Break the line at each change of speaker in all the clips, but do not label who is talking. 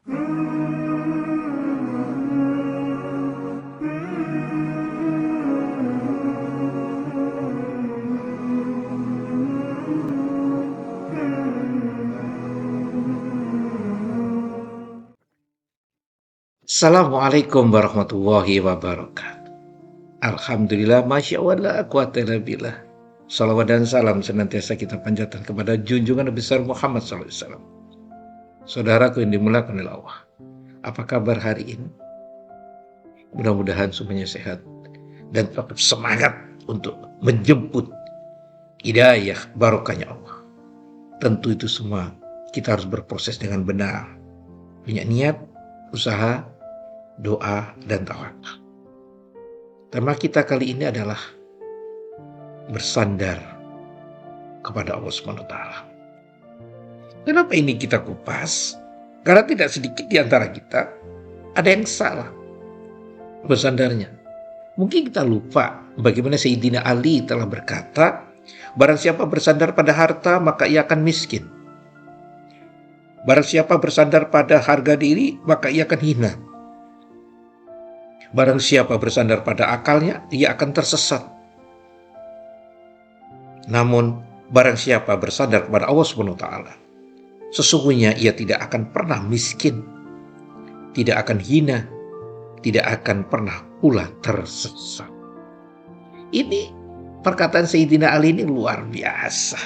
Assalamualaikum warahmatullahi wabarakatuh. Alhamdulillah, masya Allah, la quwata illa billah. Salawat dan salam senantiasa kita panjatkan kepada junjungan Nabi besar Muhammad SAW. Saudaraku yang dimuliakan oleh Allah, apa kabar hari ini? Mudah-mudahan semuanya sehat dan tetap semangat untuk menjemput hidayah barokahnya Allah. Tentu itu semua kita harus berproses dengan benar, punya niat, usaha, doa, dan tawakal. Tema kita kali ini adalah bersandar kepada Allah SWT. Kenapa ini kita kupas? Karena tidak sedikit di antara kita ada yang salah bersandarnya. Mungkin kita lupa bagaimana Sayyidina Ali telah berkata, barang siapa bersandar pada harta maka ia akan miskin. Barang siapa bersandar pada harga diri maka ia akan hina. Barang siapa bersandar pada akalnya, ia akan tersesat. Namun, barang siapa bersandar kepada Allah SWT, sesungguhnya ia tidak akan pernah miskin, tidak akan hina, tidak akan pernah pula tersesat. Ini perkataan Sayyidina Ali ini luar biasa.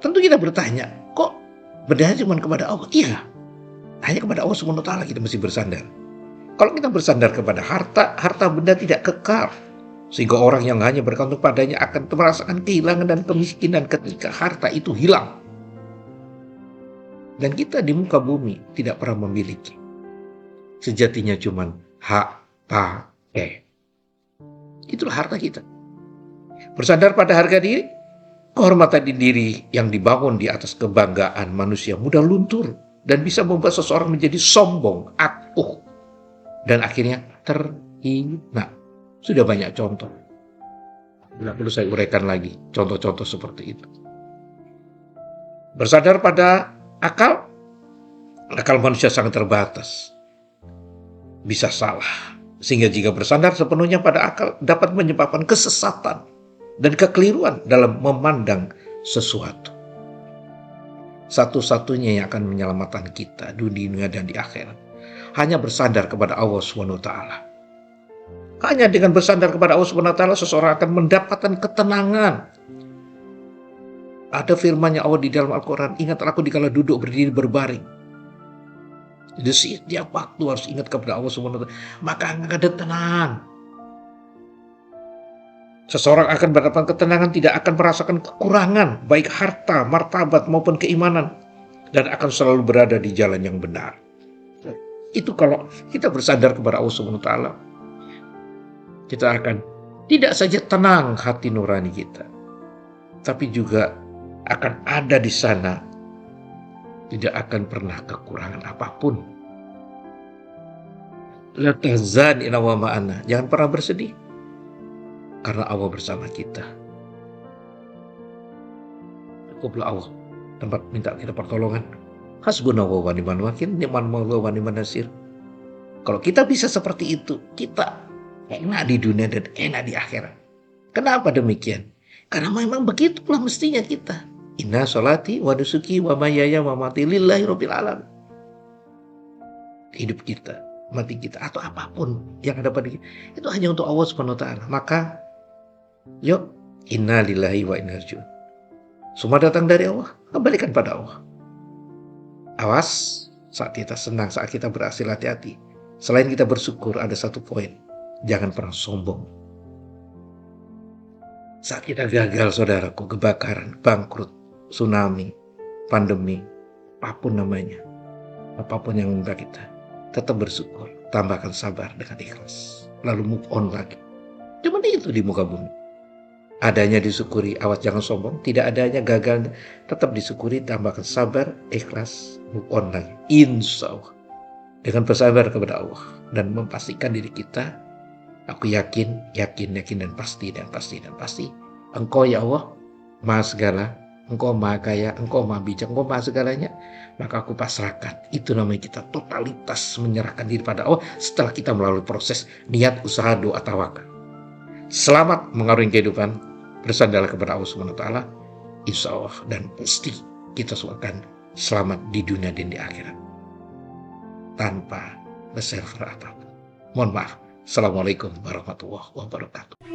Tentu kita bertanya, kok berdaya cuma kepada Allah? Iya, hanya kepada Allah SWT kita mesti bersandar. Kalau kita bersandar kepada harta, harta benda tidak kekal. Sehingga orang yang hanya bergantung padanya akan merasakan kehilangan dan kemiskinan ketika harta itu hilang. Dan kita di muka bumi tidak pernah memiliki. Sejatinya cuma hak pakai. Itulah harta kita. Bersandar pada harga diri, kehormatan diri yang dibangun di atas kebanggaan manusia mudah luntur dan bisa membuat seseorang menjadi sombong, akuh, dan akhirnya terhina. Sudah banyak contoh. Tidak perlu saya uraikan lagi contoh-contoh seperti itu. Bersandar pada akal manusia sangat terbatas. Bisa salah. Sehingga jika bersandar sepenuhnya pada akal dapat menyebabkan kesesatan dan kekeliruan dalam memandang sesuatu. Satu-satunya yang akan menyelamatkan kita di dunia dan di akhirat hanya bersandar kepada Allah SWT. Hanya dengan bersandar kepada Allah SWT seseorang akan mendapatkan ketenangan. Ada firman-Nya Allah di dalam Al-Quran, ingatlah aku dikala duduk, berdiri, berbaring. Jadi setiap waktu harus ingat kepada Allah SWT, maka akan ada tenang. Seseorang akan mendapatkan ketenangan, tidak akan merasakan kekurangan, baik harta, martabat maupun keimanan, dan akan selalu berada di jalan yang benar. Itu kalau kita bersandar kepada Allah SWT, kita akan tidak saja tenang hati nurani kita, tapi juga akan ada di sana, tidak akan pernah kekurangan apapun. La tahzan inna wa ma'ana, jangan pernah bersedih, karena Allah bersama kita. Cukuplah Allah tempat minta kita pertolongan. Hasbunallahu wa ni'mal wakil, ni'mal maula wa ni'man nasir. Kalau kita bisa seperti itu, kita enak di dunia dan enak di akhirat. Kenapa demikian? Karena memang begitulah mestinya kita. Inna sholati wa nusuki wa mahyaya wa mamati lillahi rabbil alamin. Hidup kita, mati kita, atau apapun yang ada pada kita, itu hanya untuk Allah SWT. Maka yuk, inna lillahi wa inna ilaihi raji'un. Semua datang dari Allah, kembalikan pada Allah. Awas, saat kita senang, saat kita berhasil, hati-hati. Selain kita bersyukur, ada satu poin, jangan pernah sombong. Saat kita gagal, saudaraku, kebakaran, bangkrut, tsunami, pandemi, apapun namanya, apapun yang menimpa kita, tetap bersyukur, tambahkan sabar dengan ikhlas, lalu move on lagi. Cuma itu di muka bumi. Adanya disyukuri, awas jangan sombong. Tidak adanya gagal, tetap disyukuri, tambahkan sabar, ikhlas, move on lagi. Insya Allah, dengan bersabar kepada Allah dan memastikan diri kita, aku yakin dan pasti, Engkau ya Allah, Maha segala, Engkau maha kaya, engkau maha bijak, engkau maha segalanya. Maka aku pasrahkan. Itu namanya kita totalitas menyerahkan diri pada Allah setelah kita melalui proses niat, usaha, doa, tawakal. Selamat mengarungi kehidupan. Bersandarlah kepada Allah Subhanahu wa taala. Insya Allah dan pasti kita semua akan selamat di dunia dan di akhirat tanpa reserve apapun. Mohon maaf. Assalamualaikum warahmatullahi wabarakatuh.